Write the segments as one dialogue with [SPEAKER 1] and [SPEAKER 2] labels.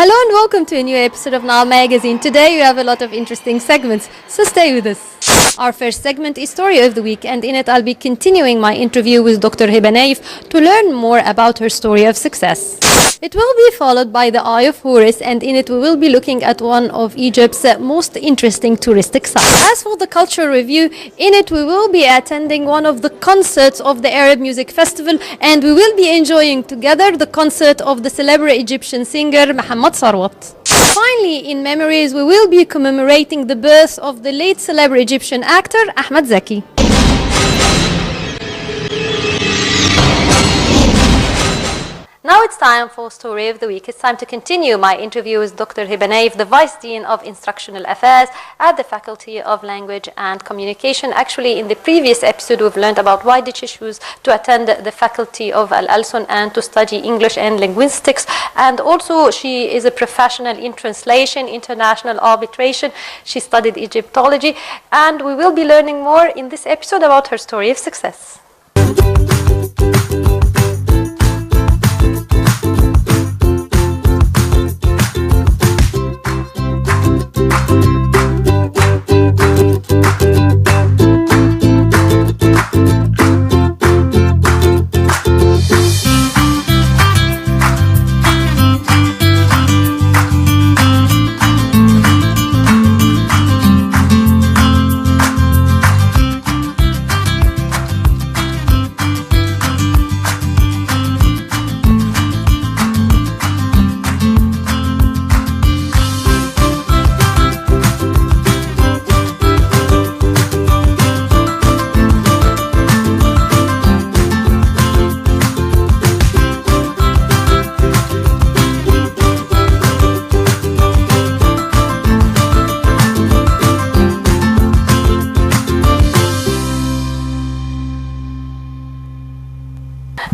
[SPEAKER 1] Hello and welcome to a new episode of Nile Magazine. Today we have a lot of interesting segments, so stay with us. Our first segment is Story of the Week, and in it I'll be continuing my interview with Dr. Heba Nayef to learn more about her story of success. It will be followed by the Eye of Horus, and in it we will be looking at one of Egypt's most interesting touristic sites. As for the cultural review, in it we will be attending one of the concerts of the Arab Music Festival, and we will be enjoying together the concert of the celebrity Egyptian singer Muhammad Sarwat. Finally, in memories, we will be commemorating the birth of the late celebrity Egyptian actor Ahmed Zaki. Now it's time for Story of the Week. It's time to continue my interview with Dr. Heba Nayef, the Vice Dean of Instructional Affairs at the Faculty of Language and Communication. Actually, in the previous episode, we've learned about why did she choose to attend the Faculty of Al-Alsun and to study English and linguistics. And also, she is a professional in translation, international arbitration. She studied Egyptology. And we will be learning more in this episode about her story of success.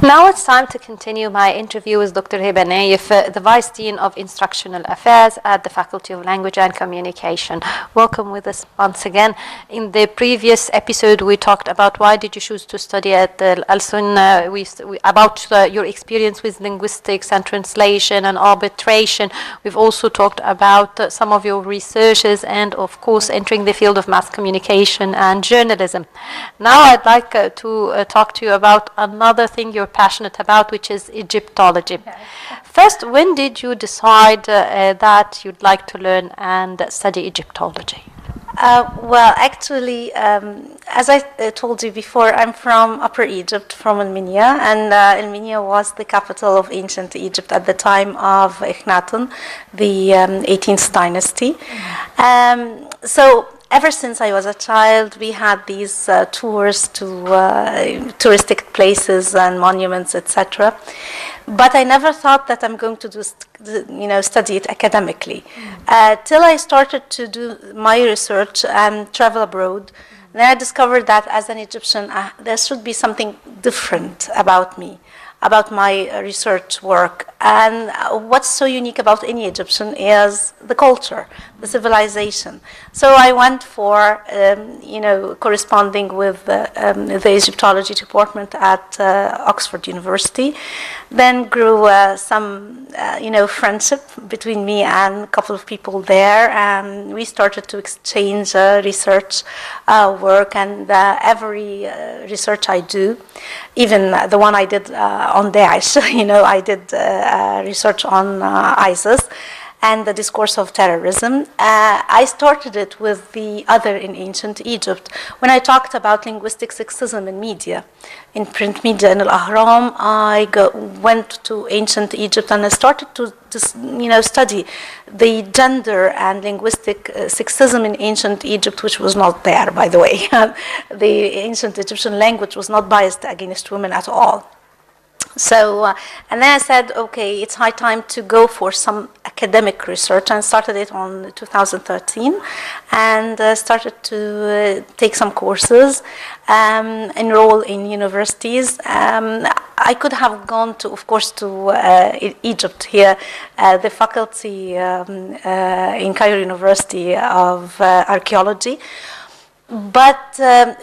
[SPEAKER 1] Now it's time to continue my interview with Dr. Heba Nayef, the Vice Dean of Instructional Affairs at the Faculty of Language and Communication. Welcome with us once again. In the previous episode, we talked about why did you choose to study at Al-Alsun, about your experience with linguistics and translation and arbitration. We've also talked about some of your researches and, of course, entering the field of mass communication and journalism. Now I'd like to talk to you about another thing you're passionate about, which is Egyptology. Okay. First, when did you decide that you'd like to learn and study Egyptology?
[SPEAKER 2] Well, actually, as I told you before, I'm from Upper Egypt, from Al-Minya, and Al-Minya was the capital of ancient Egypt at the time of Akhenaten, the 18th dynasty. So ever since I was a child, we had these tours to touristic places and monuments, etc. But I never thought that I'm going to study it academically. Till I started to do my research and travel abroad. Then I discovered that as an Egyptian, there should be something different about me, about my research work. And what's so unique about any Egyptian is the culture, the civilization. So I went for, corresponding with the Egyptology department at Oxford University. Then grew some, friendship between me and a couple of people there. And we started to exchange research work, and every research I do, even the one I did on Daesh, I did research on ISIS and the discourse of terrorism. I started it with the other in ancient Egypt. When I talked about linguistic sexism in media, in print media in Al-Ahram, I went to ancient Egypt and I started to study the gender and linguistic sexism in ancient Egypt, which was not there, by the way. The ancient Egyptian language was not biased against women at all. So, and then I said, okay, it's high time to go for some academic research, and started it on 2013, and started to take some courses, enroll in universities. I could have gone to, of course, to Egypt here, the faculty in Cairo University of Archaeology. But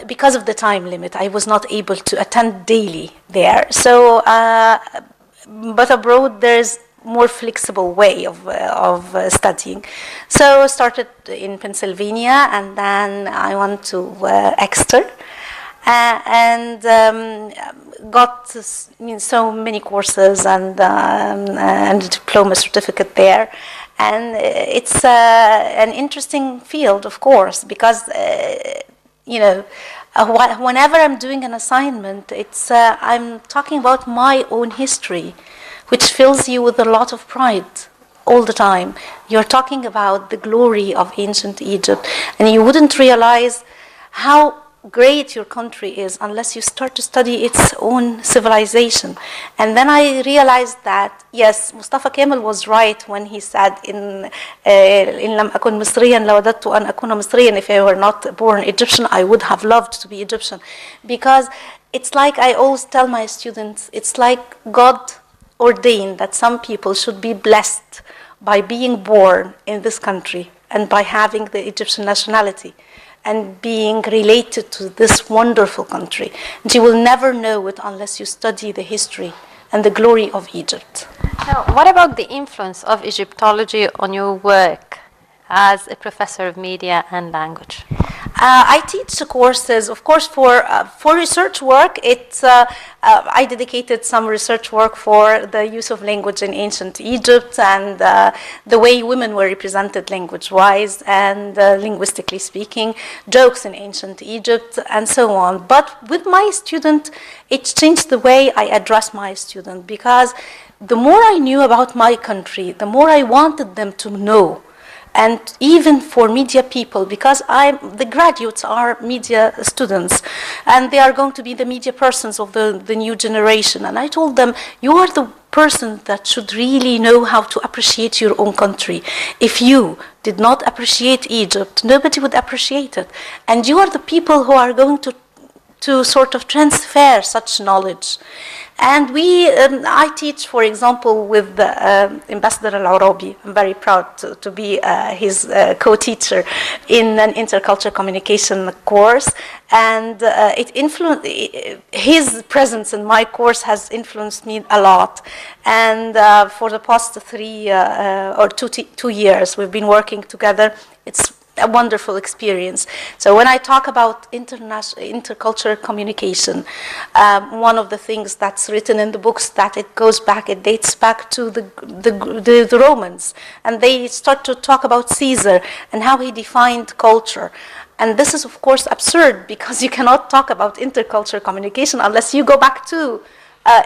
[SPEAKER 2] because of the time limit, I was not able to attend daily there. So, but abroad, there's more flexible way of studying. So I started in Pennsylvania, and then I went to Exeter, and got so many courses and a diploma certificate there. And it's an interesting field, of course, because whenever I'm doing an assignment, I'm talking about my own history, which fills you with a lot of pride all the time. You're talking about the glory of ancient Egypt, and you wouldn't realize how great your country is unless you start to study its own civilization. And then I realized that, yes, Mustafa Kemal was right when he said, إن لم أكن مصريا لوددت أن أكون مصريا. If I were not born Egyptian, I would have loved to be Egyptian. Because it's like I always tell my students, it's like God ordained that some people should be blessed by being born in this country and by having the Egyptian nationality and being related to this wonderful country. And you will never know it unless you study the history and the glory of Egypt.
[SPEAKER 1] Now, what about the influence of Egyptology on your work as a professor of media and language?
[SPEAKER 2] I teach courses, of course, for research work. I dedicated some research work for the use of language in ancient Egypt and the way women were represented language-wise and linguistically speaking, jokes in ancient Egypt, and so on. But with my student, it changed the way I address my student, because the more I knew about my country, the more I wanted them to know. And even for media people, because the graduates are media students, and they are going to be the media persons of the new generation. And I told them, you are the person that should really know how to appreciate your own country. If you did not appreciate Egypt, nobody would appreciate it. And you are the people who are going to sort of transfer such knowledge. And I teach, for example, with Ambassador Al-Arabi. I'm very proud to be his co-teacher in an intercultural communication course. And his presence in my course has influenced me a lot. And for the past 2 years, we've been working together. It's a wonderful experience. So when I talk about intercultural communication, one of the things that's written in the books that it dates back to the Romans, and they start to talk about Caesar and how he defined culture. And this is, of course, absurd, because you cannot talk about intercultural communication unless you go back to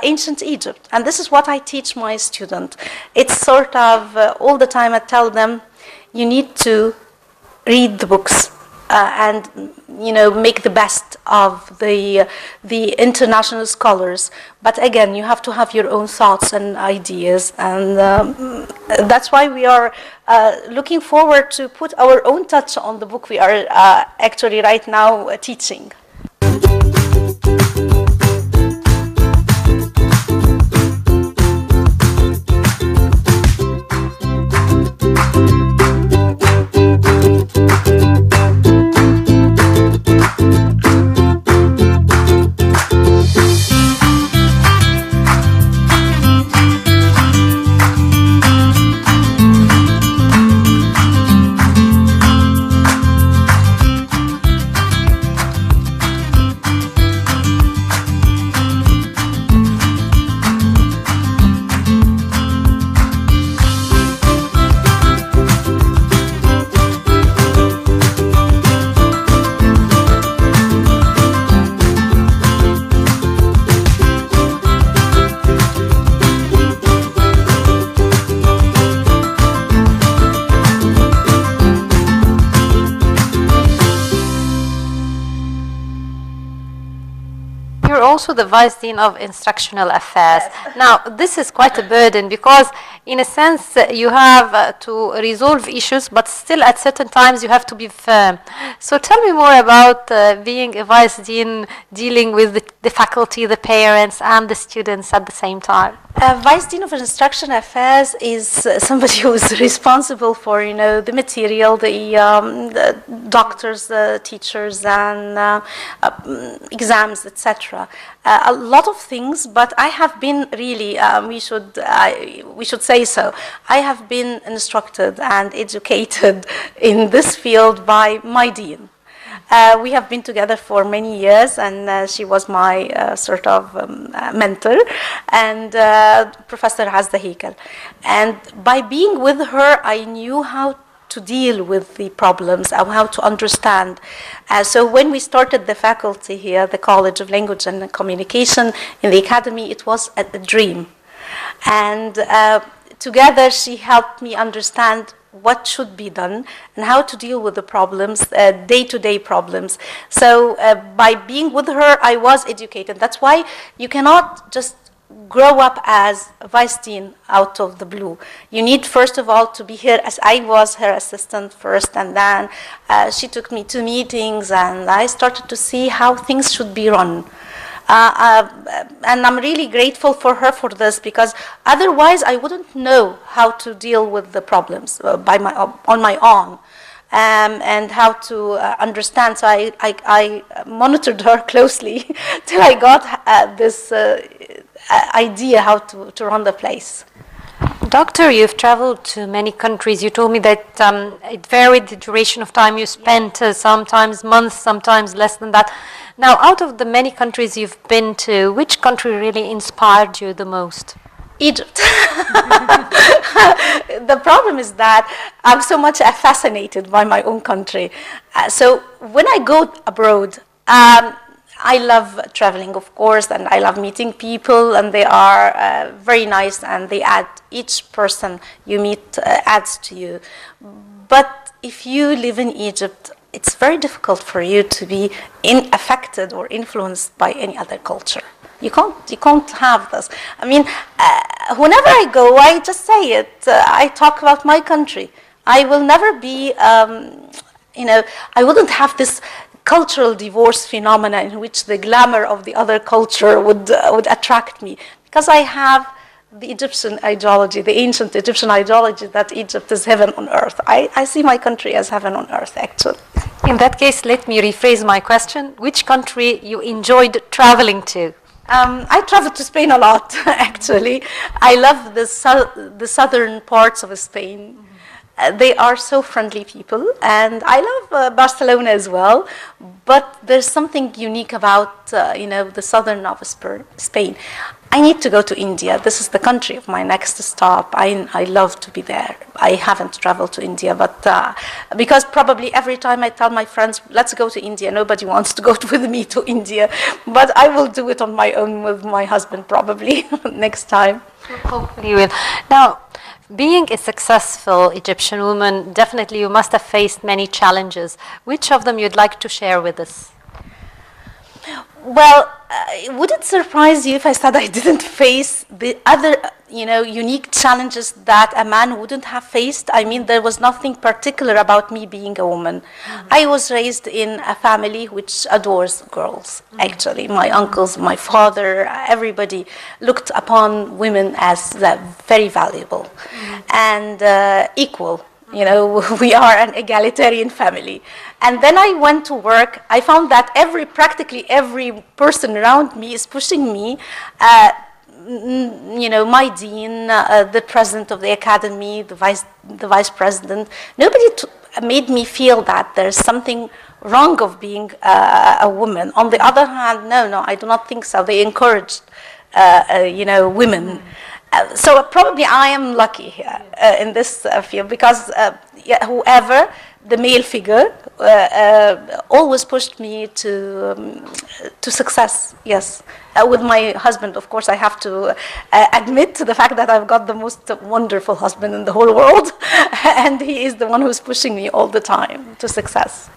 [SPEAKER 2] ancient Egypt. And this is what I teach my student. It's sort of all the time I tell them, you need to read the books and make the best of the international scholars. But again, you have to have your own thoughts and ideas, and that's why we are looking forward to put our own touch on the book we are actually right now teaching.
[SPEAKER 1] Also the Vice Dean of Instructional Affairs. Yes. Now, this is quite a burden, because in a sense you have to resolve issues, but still at certain times you have to be firm. So tell me more about being a Vice Dean, dealing with the faculty, the parents, and the students at the same time.
[SPEAKER 2] Vice Dean of Instructional Affairs is somebody who is responsible for, the material, the doctors, the teachers, and exams, etc. a lot of things, but I have been really, we should say so, I have been instructed and educated in this field by my dean. We have been together for many years, and she was my sort of mentor, and Professor Azza Hekal. And by being with her, I knew how to deal with the problems, how to understand. So when we started the faculty here, the College of Language and Communication in the Academy, it was a dream. And together she helped me understand what should be done and how to deal with the problems, day-to-day problems. So by being with her, I was educated. That's why you cannot just grow up as a vice dean out of the blue. You need, first of all, to be here, as I was her assistant first, and then she took me to meetings, and I started to see how things should be run. And I'm really grateful for her for this, because otherwise I wouldn't know how to deal with the problems on my own. And how to understand. So I monitored her closely till I got this idea how to run the place.
[SPEAKER 1] Doctor, you've traveled to many countries. You told me that it varied the duration of time you spent, sometimes months, sometimes less than that. Now, out of the many countries you've been to, which country really inspired you the most?
[SPEAKER 2] Egypt. The problem is that I'm so much fascinated by my own country. So when I go abroad, I love traveling, of course, and I love meeting people, and they are very nice, and they add, each person you meet adds to you. But if you live in Egypt, it's very difficult for you to be affected or influenced by any other culture. You can't have this. I mean, whenever I go, I just say it. I talk about my country. I will never be, I wouldn't have this cultural divorce phenomena in which the glamour of the other culture would attract me, because I have the Egyptian ideology, the ancient Egyptian ideology that Egypt is heaven on earth. I see my country as heaven on earth, actually.
[SPEAKER 1] In that case, let me rephrase my question. Which country you enjoyed traveling to?
[SPEAKER 2] I traveled to Spain a lot, actually. I love the southern parts of Spain. They are so friendly people, and I love Barcelona as well. But there's something unique about the southern of Spain. I need to go to India. This is the country of my next stop. I love to be there. I haven't traveled to India, but because probably every time I tell my friends, let's go to India, nobody wants to go with me to India. But I will do it on my own with my husband probably next time.
[SPEAKER 1] Hopefully you will. Now, being a successful Egyptian woman, definitely you must have faced many challenges. Which of them you'd like to share with us?
[SPEAKER 2] Well, would it surprise you if I said I didn't face the other, unique challenges that a man wouldn't have faced? I mean, there was nothing particular about me being a woman. Mm-hmm. I was raised in a family which adores girls, actually. My uncles, my father, everybody looked upon women as very valuable and equal. We are an egalitarian family. And then I went to work. I found that practically every person around me is pushing me. My dean, the president of the academy, the vice president. Nobody made me feel that there's something wrong of being a woman. On the other hand, no, I do not think so. They encouraged, women. So probably I am lucky here in this field, because whoever the male figure always pushed me to success. Yes, with my husband, of course, I have to admit to the fact that I've got the most wonderful husband in the whole world, and he is the one who's pushing me all the time to success.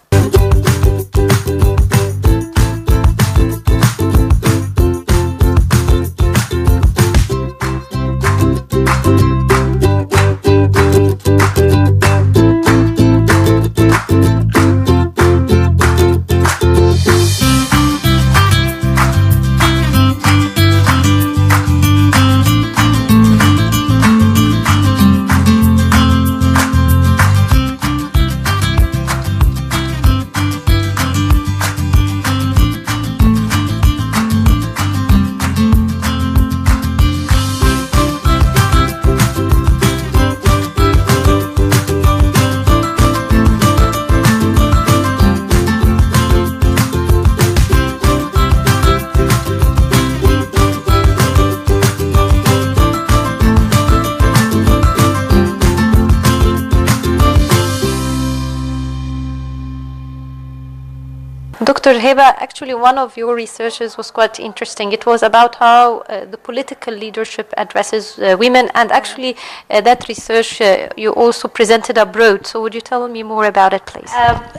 [SPEAKER 1] Dr. Heba, actually one of your researches was quite interesting. It was about how the political leadership addresses women, and actually that research you also presented abroad. So would you tell me more about it, please?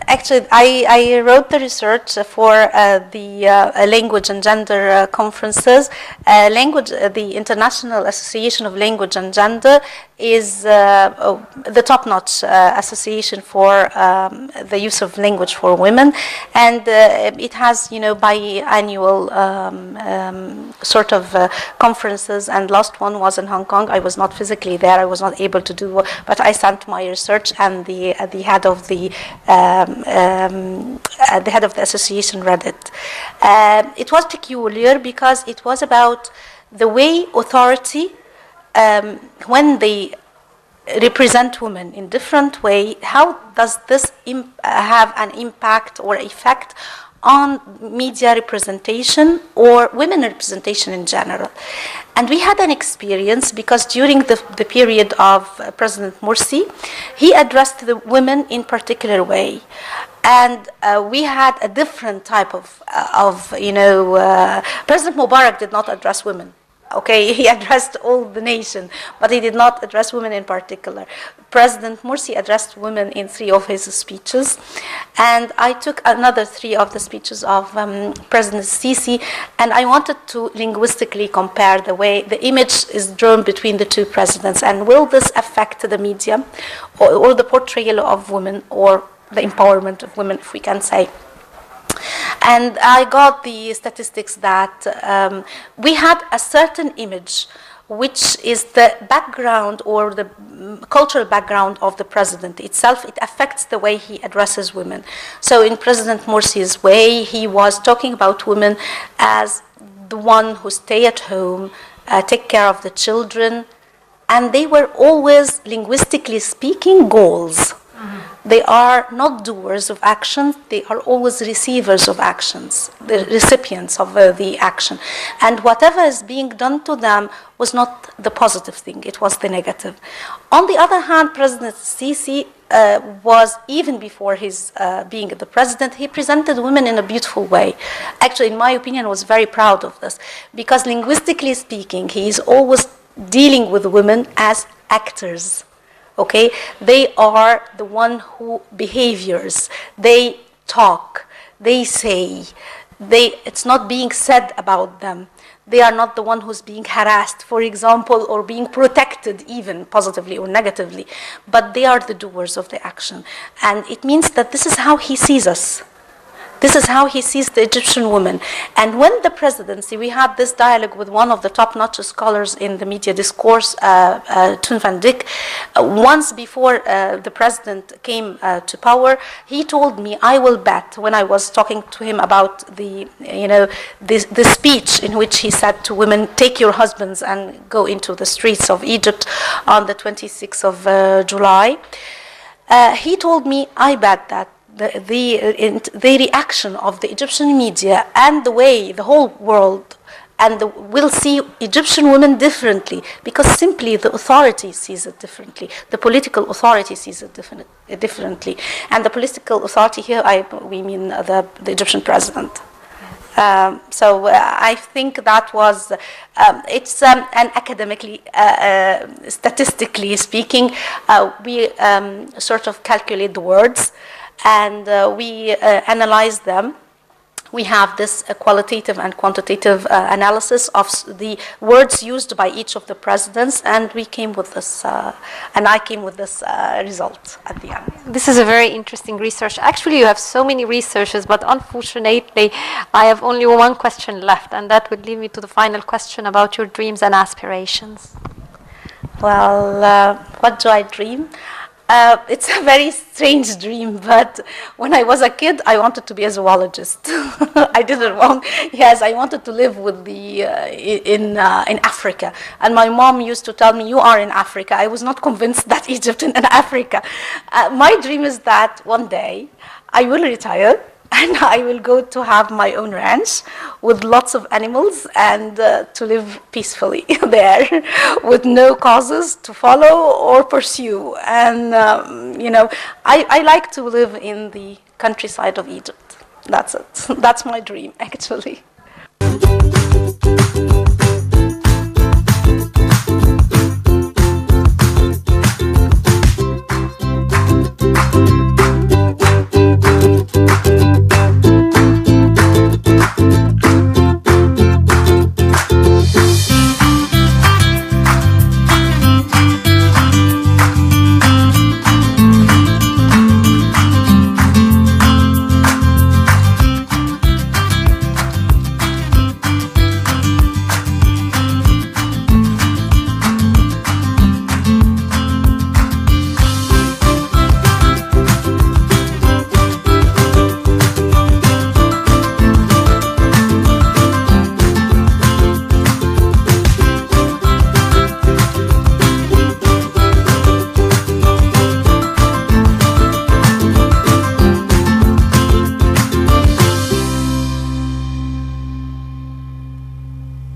[SPEAKER 2] Actually, I wrote the research for the Language and Gender conferences. The International Association of Language and Gender is the top-notch association for the use of language for women, and it has, biannual sort of conferences. And last one was in Hong Kong. I was not physically there. I was not able to do, but I sent my research, and the head of the association read it. It was peculiar because it was about the way authority, when they represent women in different way, how does this have an impact or effect on media representation or women representation in general. And we had an experience because during the period of President Morsi, he addressed the women in particular way. And we had a different type of President Mubarak did not address women. Okay, he addressed all the nation, but he did not address women in particular. President Morsi addressed women in 3 of his speeches, and I took another 3 of the speeches of President Sisi, and I wanted to linguistically compare the way the image is drawn between the 2 presidents, and will this affect the media or the portrayal of women or the empowerment of women, if we can say. And I got the statistics that we had a certain image, which is the background or the cultural background of the president itself. It affects the way he addresses women. So in President Morsi's way, he was talking about women as the one who stay at home, take care of the children, and they were always, linguistically speaking, goals. They are not doers of actions, they are always receivers of actions, the recipients of the action. And whatever is being done to them was not the positive thing, it was the negative. On the other hand, President Sisi was, even before his being the president, he presented women in a beautiful way. Actually, in my opinion, I was very proud of this, because linguistically speaking, he is always dealing with women as actors. Okay, they are the one who behaviors. They talk. They say. It's not being said about them. They are not the one who's being harassed, for example, or being protected, even positively or negatively. But they are the doers of the action, and it means that this is how he sees us. This is how he sees the Egyptian woman. And when the presidency, we had this dialogue with one of the top-notch scholars in the media discourse, Toon van Dijk. Once before the president came to power, he told me, I will bet, when I was talking to him about the speech in which he said to women, take your husbands and go into the streets of Egypt on the 26th of July. He told me, I bet that the reaction of the Egyptian media and the way the whole world will see Egyptian women differently, because simply the authority sees it differently. The political authority sees it differently. And the political authority here, we mean the Egyptian president. So I think that was, it's an academically, statistically speaking, we sort of calculate the words, and we analyze them. We have this qualitative and quantitative analysis of the words used by each of the presidents, and we came with this, and I came with this result at the end.
[SPEAKER 1] This is a very interesting research. Actually, you have so many researches, but unfortunately, I have only one question left, and that would lead me to the final question about your dreams and aspirations.
[SPEAKER 2] Well, what do I dream? It's a very strange dream, but when I was a kid, I wanted to be a zoologist. I wanted to live with in Africa. And my mom used to tell me, you are in Africa. I was not convinced that Egypt is in Africa. My dream is that one day I will retire, and I will go to have my own ranch with lots of animals and to live peacefully there with no causes to follow or pursue. And, I like to live in the countryside of Egypt. that's it. That's my dream, actually.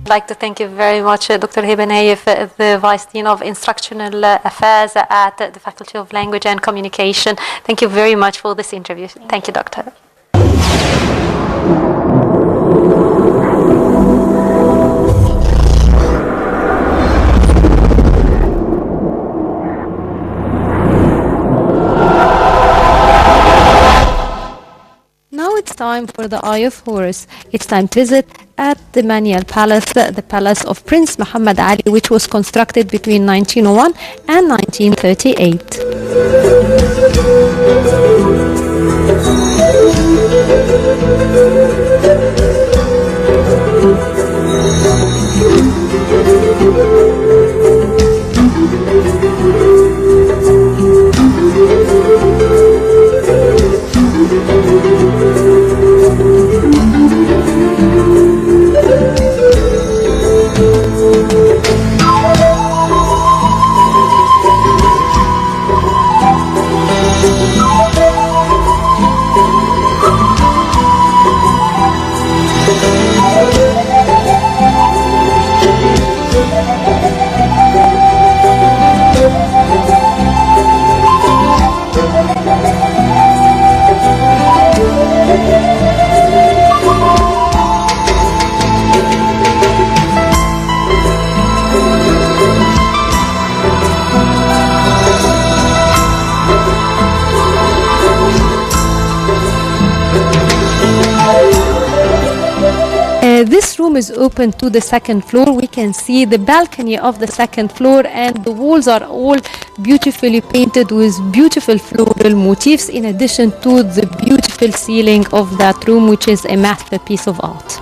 [SPEAKER 1] I'd like to thank you very much, Dr. Heba Nayef, the Vice Dean of Instructional Affairs at the Faculty of Language and Communication. Thank you very much for this interview. Thank you, Doctor. Now it's time for the Eye of Horus. It's time to visit at the Manial Palace, the palace of Prince Muhammad Ali, which was constructed between 1901 and 1938. This room is open to the second floor. We can see the balcony of the second floor, and the walls are all beautifully painted with beautiful floral motifs, in addition to the beautiful ceiling of that room, which is a masterpiece of art.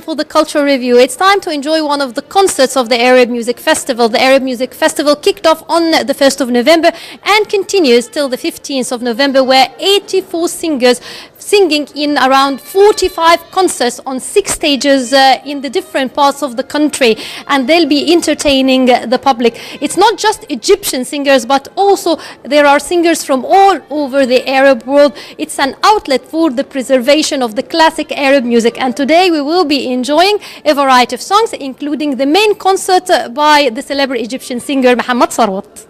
[SPEAKER 1] For the cultural review, it's time to enjoy one of the concerts of the Arab Music Festival. The Arab Music Festival kicked off on the 1st of November and continues till the 15th of November, where 84 singers
[SPEAKER 3] singing in around 45 concerts on 6 stages in the different parts of the country, and they'll be entertaining the public. It's not just Egyptian singers, but also there are singers from all over the Arab world. It's an outlet for the preservation of the classic Arab music, and today we will be enjoying a variety of songs, including the main concert by the celebrity Egyptian singer Mohammed Sarwat.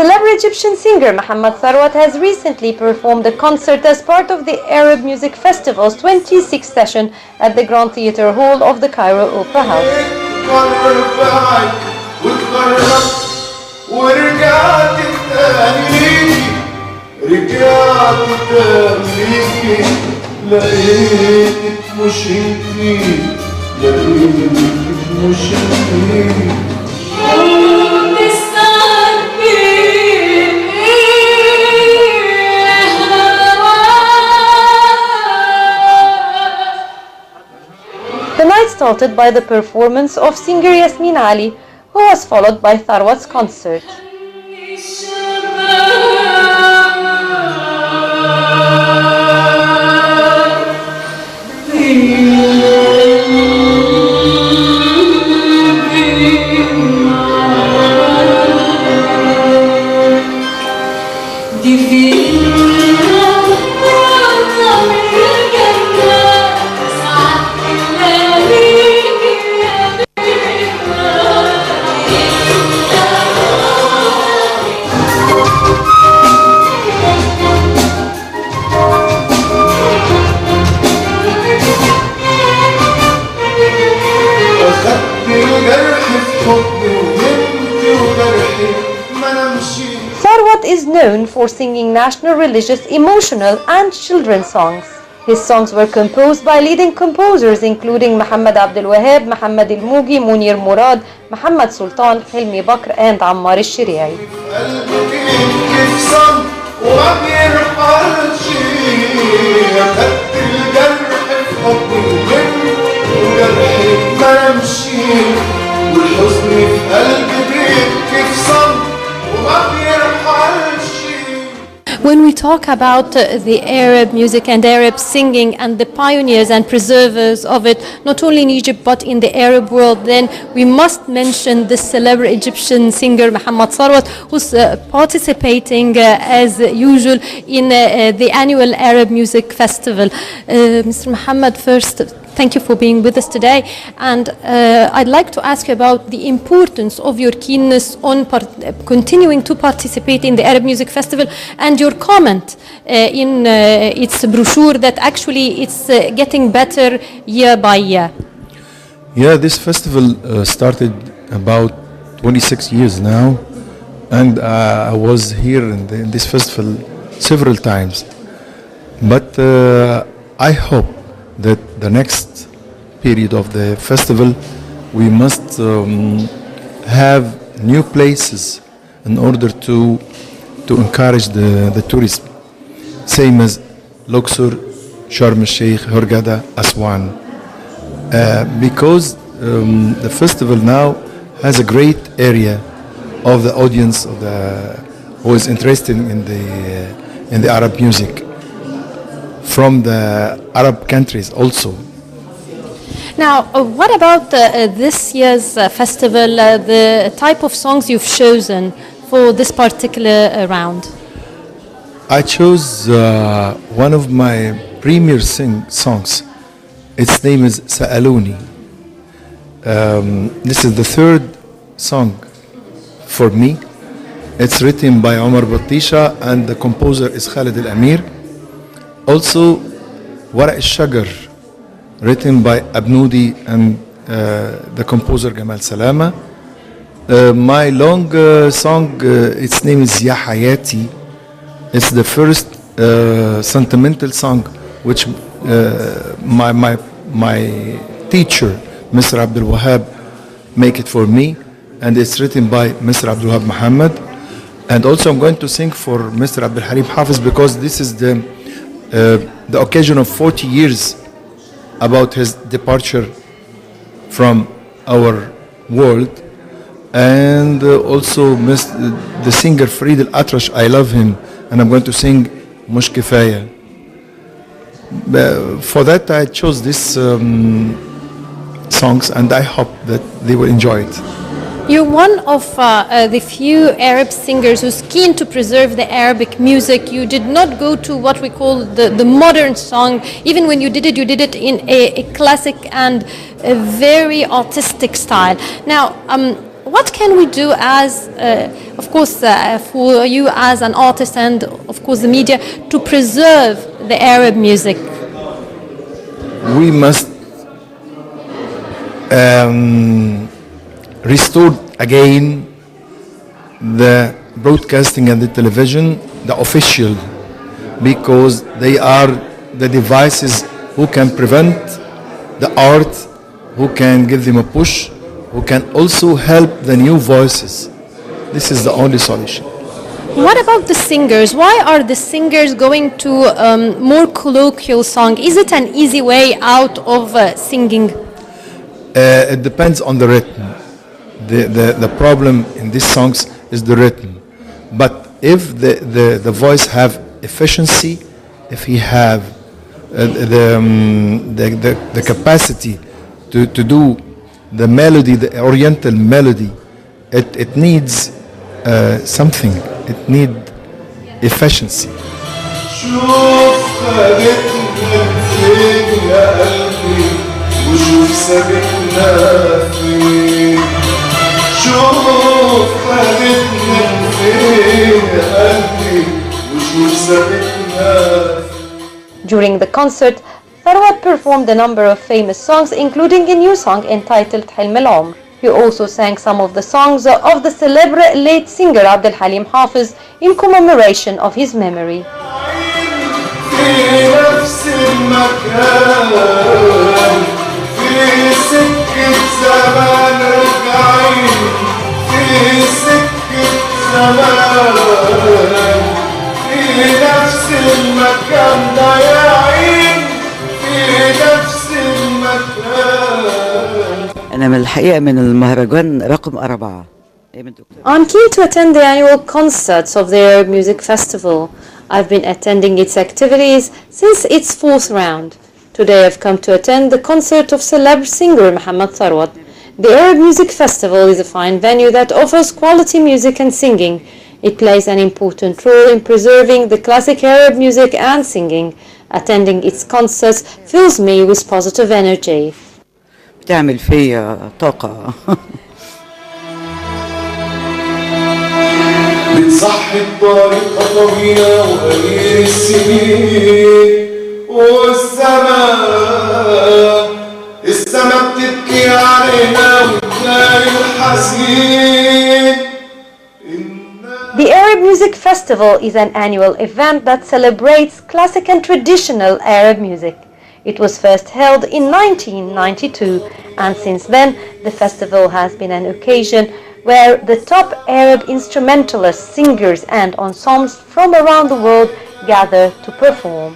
[SPEAKER 1] Celebrity Egyptian singer Mohammed Sarwat has recently performed a concert as part of the Arab Music Festival's 26th session at the Grand Theatre Hall of the Cairo Opera House. The night started by the performance of singer Yasmin Ali, who was followed by Tharwat's concert. Sarwat is known for singing national, religious, emotional and children's songs. His songs were composed by leading composers including Muhammad Abdul Wahab, Muhammad Al-Mugi, Munir Murad, Muhammad Sultan, Hilmi Bakr and Ammar Al-Shiriai.
[SPEAKER 3] When we talk about the Arab music and Arab singing and the pioneers and preservers of it, not only in Egypt but in the Arab world, then we must mention the celebrity Egyptian singer Mohammed Sarwat, who's participating as usual in the annual Arab Music Festival. Mr. Mohammed, first, thank you for being with us today, and I'd like to ask you about the importance of your keenness on continuing to participate in the Arab Music Festival and your comment in its brochure that actually it's getting better year by year.
[SPEAKER 4] Yeah, this festival started about 26 years now, and I was here in this festival several times, but I hope that the next period of the festival we must have new places in order to encourage the tourism, same as Luxor, Sharm el-Sheikh, Hurghada, Aswan, because the festival now has a great area of the audience of who is interested in the Arab music from the Arab countries also.
[SPEAKER 3] Now, what about this year's festival, the type of songs you've chosen for this particular round?
[SPEAKER 4] I chose one of my premier songs. Its name is Sa'aluni. This is the third song for me. It's written by Omar Battisha and the composer is Khalid Al-Amir. Also, Wara' al-Shagar, written by Abnoudi and the composer Gamal Salama. My long song, its name is Ya Hayati. It's the first sentimental song which my teacher, Mr. Abdul Wahab, make it for me, and it's written by Mr. Abdul Wahab Muhammad. And also I'm going to sing for Mr. Abdul Halim Hafiz because this is the occasion of 40 years about his departure from our world. and also the singer Farid Al-Atrash. I love him, and I'm going to sing Mush Kifaya. For that, I chose these songs, and I hope that they will enjoy it.
[SPEAKER 3] You're one of the few Arab singers who's keen to preserve the Arabic music. You did not go to what we call the modern song. Even when you did it in a classic and a very artistic style. Now, what can we do as, of course, for you as an artist and, of course, the media, to preserve the Arab music?
[SPEAKER 4] We must restore again the broadcasting and the television, the official, because they are the devices who can prevent the art, who can give them a push, who can also help the new voices. This is the only solution.
[SPEAKER 3] What about the singers? Why are the singers going to more colloquial song? Is it an easy way out of singing?
[SPEAKER 4] It depends on the rhythm. The problem in these songs is the rhythm. But if the voice have efficiency, if he have the capacity to do the melody, the oriental melody, it needs something. It needs efficiency.
[SPEAKER 5] وشوف سابقنا فين شوف خدتنا فين يا قلبي وشوف سابقنا فين.
[SPEAKER 1] During the concert, Tharwat performed a number of famous songs, including a new song entitled Hilm al-Umr. He also sang some of the songs of the celebrate late singer Abd al-Halim Hafiz in commemoration of his memory.
[SPEAKER 5] في سكة زمان رجعين في سكة زمان في نفس المكان ضايعين في نفس المكان.
[SPEAKER 6] أنا من الحقيقة من المهرجان رقم 4.
[SPEAKER 1] I'm keen to attend the annual concerts of the Arab Music Festival. I've been attending its activities since its 4th round. Today I've come to attend the concert of celeb singer Muhammad Tharwat. The Arab Music Festival is a fine venue that offers quality music and singing. It plays an important role in preserving the classic Arab music and singing. Attending its concerts fills me with positive energy.
[SPEAKER 6] بتعمل فيا طاقة.
[SPEAKER 5] بتصحي بطريقة طويلة وقليل السنين والسما بتبكي علينا وتلاقي الحزين.
[SPEAKER 1] The Arab Music Festival is an annual event that celebrates classic and traditional Arab music. It was first held in 1992, and since then the festival has been an occasion where the top Arab instrumentalists, singers and ensembles from around the world gather to perform.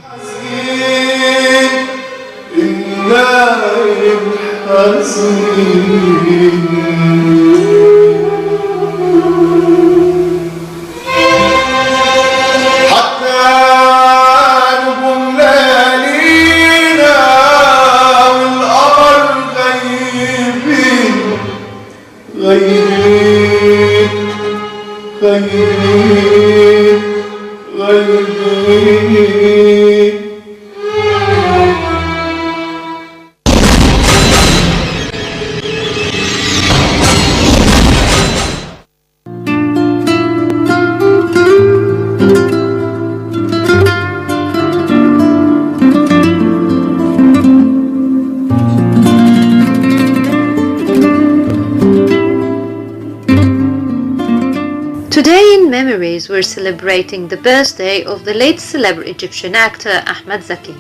[SPEAKER 1] Today in Memories we're celebrating the birthday of the late celeb Egyptian actor Ahmed Zaki.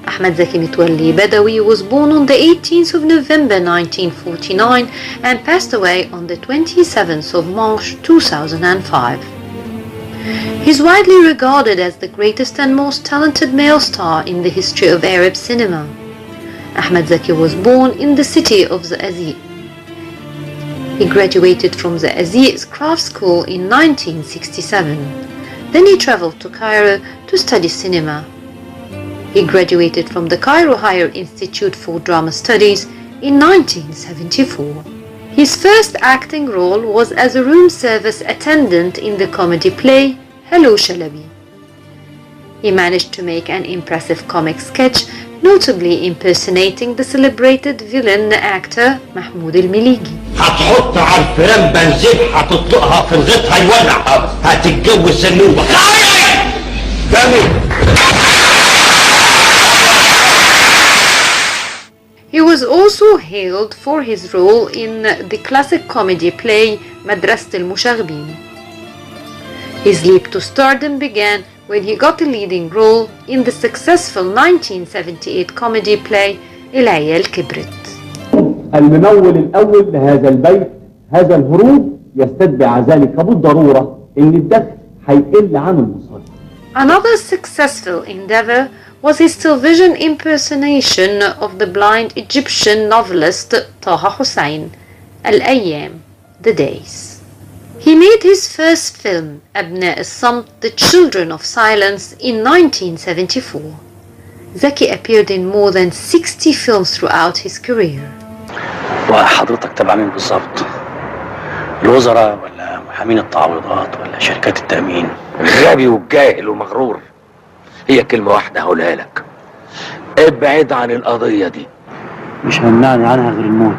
[SPEAKER 1] Ahmed Zaki Mitwalli Badawi was born on the 18th of November 1949 and passed away on the 27th of March 2005. He's widely regarded as the greatest and most talented male star in the history of Arab cinema. Ahmed Zaki was born in the city of Zaazee. He graduated from the Aziz Craft School in 1967. Then he traveled to Cairo to study cinema. He graduated from the Cairo Higher Institute for Drama Studies in 1974. His first acting role was as a room service attendant in the comedy play Hello Shalabi. He managed to make an impressive comic sketch, notably impersonating the celebrated villain actor Mahmoud al-Miligi.
[SPEAKER 7] هتحط على الفيران بنزين هتطلقها في الغيط هيولع هتتجوز سنوبة
[SPEAKER 1] He was also hailed for his role in the classic comedy play مدرسة المشاغبين. His leap to stardom began when he got a leading role in the successful 1978 comedy play العيال كبرت.
[SPEAKER 8] الممول الأول لهذا البيت هذا الهروب يستتبع ذلك بالضرورة إن الدخل هيقل عن المصاري.
[SPEAKER 1] Another successful endeavor was his television impersonation of the blind Egyptian novelist Taha Hussein, Al-Ayyam, The Days. He made his first film, أبناء الصمت, The Children of Silence, in 1974. Zaki appeared in more than 60 films throughout his career.
[SPEAKER 7] وحضرتك تبع مين بالظبط؟ الوزراء ولا محامين التعويضات ولا شركات التأمين؟ غبي وجاهل ومغرور. هي كلمة واحدة هقولها لك. ابعد عن القضية دي. مش هيمنعني عنها غير الموت.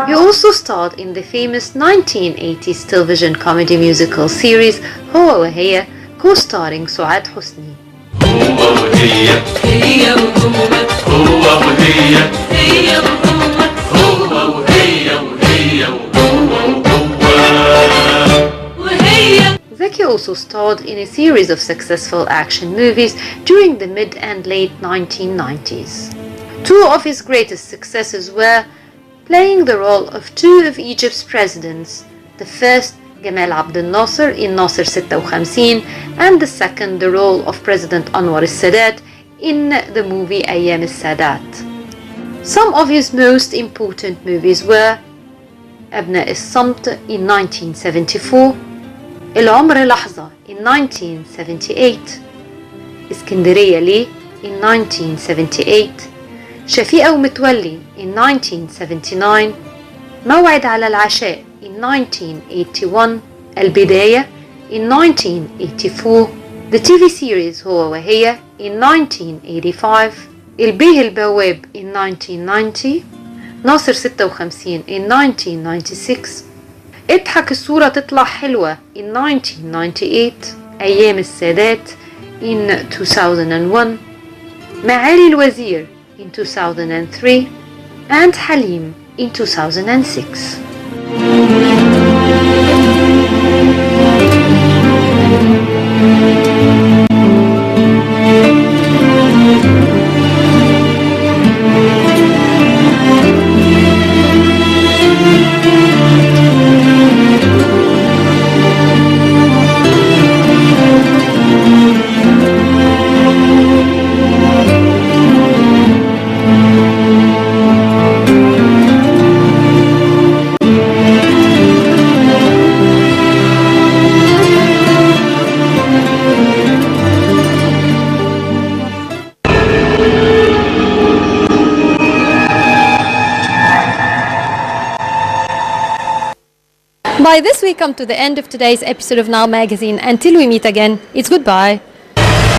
[SPEAKER 1] He also starred in the famous 1980s television comedy musical series هو وهي, co-starring سعاد حسني.
[SPEAKER 5] هو وهي هي وهو هو وهي هي وهو هو وهي وهي وهو وهي.
[SPEAKER 1] Zaki also starred in a series of successful action movies during the mid and late 1990s. Two of his greatest successes were playing the role of two of Egypt's presidents, the first Gamal Abdel Nasser in Nasser 56 and the second the role of President Anwar al-Sadat in the movie Ayyam al-Sadat. Some of his most important movies were أبناء الصمت in 1974, العمر لحظة in 1978, اسكندرية لي in 1978, شفيقة ومتولي in 1979, موعد على العشاء in 1981, البداية in 1984, the TV series هو وهي in 1985, البيه البواب in 1990, ناصر 56 in 1996, اضحك الصورة تطلع حلوة in 1998, أيام السادات in 2001, معالي الوزير in 2003, and حليم in 2006.
[SPEAKER 3] By this we come to the end of today's episode of Nile Magazine. Until we meet again, it's goodbye.